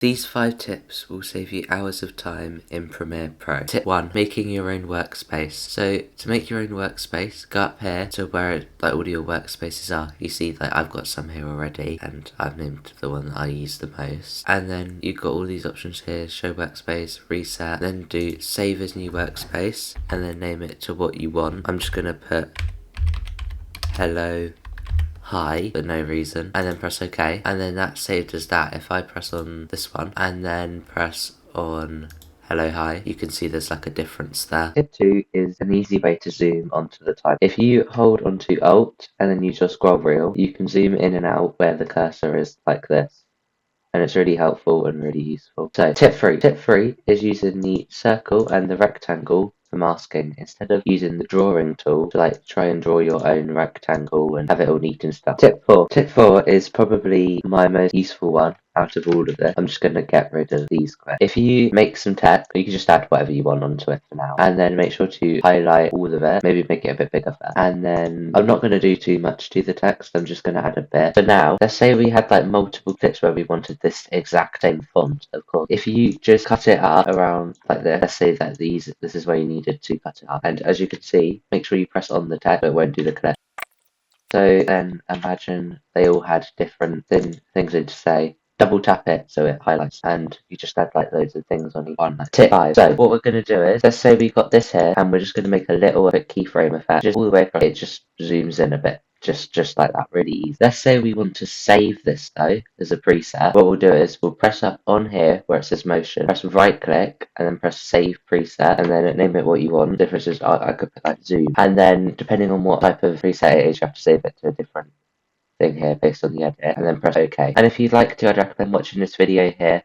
These 5 tips will save you hours of time in Premiere Pro. Tip 1. Making your own workspace. So to make your own workspace, go up here to where all your workspaces are. You see I've got some here already and I've named the one that I use the most. And then you've got all these options here, show workspace, reset, then do save as new workspace and then name it to what you want. I'm just going to put hello hi for no reason and then press OK, and then that's saved as that. If I press on this one and then press on hello hi, you can see there's a difference there. Tip 2 is an easy way to zoom onto the type. If you hold onto Alt and then use your scroll wheel, you can zoom in and out where the cursor is like this. And it's really helpful and really useful. So tip 3 is using the circle and the rectangle for masking instead of using the drawing tool to try and draw your own rectangle and have it all neat and stuff. Tip 4 is probably my most useful one out of all of this. I'm just going to get rid of these quick. If you make some text, you can just add whatever you want onto it for now, and then make sure to highlight all of it, maybe make it a bit bigger first. And then I'm not going to do too much to the text, I'm just going to add a bit. So now, let's say we had multiple clips where we wanted this exact same font, of course. If you just cut it up around like this, let's say that this is where you needed to cut it up. And as you can see, make sure you press on the text, but it won't do the clip. So then imagine they all had different things in to say. Double tap it so it highlights, and you just add loads of things on each one. Tip 5. So what we're going to do is, let's say we got this here, and we're just going to make a little keyframe effect, just all the way across. It just zooms in a bit, just like that, really easy. Let's say we want to save this though as a preset. What we'll do is we'll press up on here where it says motion, press right click, and then press save preset, and then name it what you want. The difference is I could put zoom, and then depending on what type of preset it is, you have to save it to a different thing here based on the edit, and then press OK. And if you'd like to, I'd recommend watching this video here